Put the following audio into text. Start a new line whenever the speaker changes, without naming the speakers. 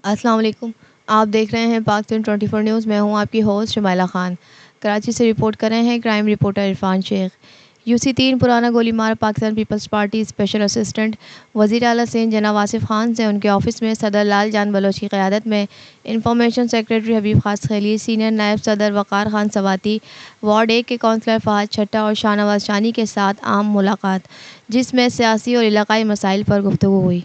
अस्सलाम वालेकुम। आप देख रहे हैं पाकिस्तान 24 न्यूज़। मैं हूं आपकी होस्ट शुमाइला खान। कराची से रिपोर्ट कर रहे हैं crime reporter Irfan Sheikh. UC-3 पुराना गोली मार Pakistan People's Party special assistant वज़ीर आला सिंध जनाब आसिफ खान से उनके ऑफिस में सदर लाल जान बलोच की क़यादत में इंफॉर्मेशन सेक्रेटरी हबीब खास खैली, सीनियर नायब सदर वक़ार खान सवाती, वार्ड 1 के काउंसलर फ़हाद छट्टा और शाहनवाज शानी के साथ आम मुलाकात, जिसमें सियासी और इलाक़ाई मसाइल पर गुफ्तगू हुई।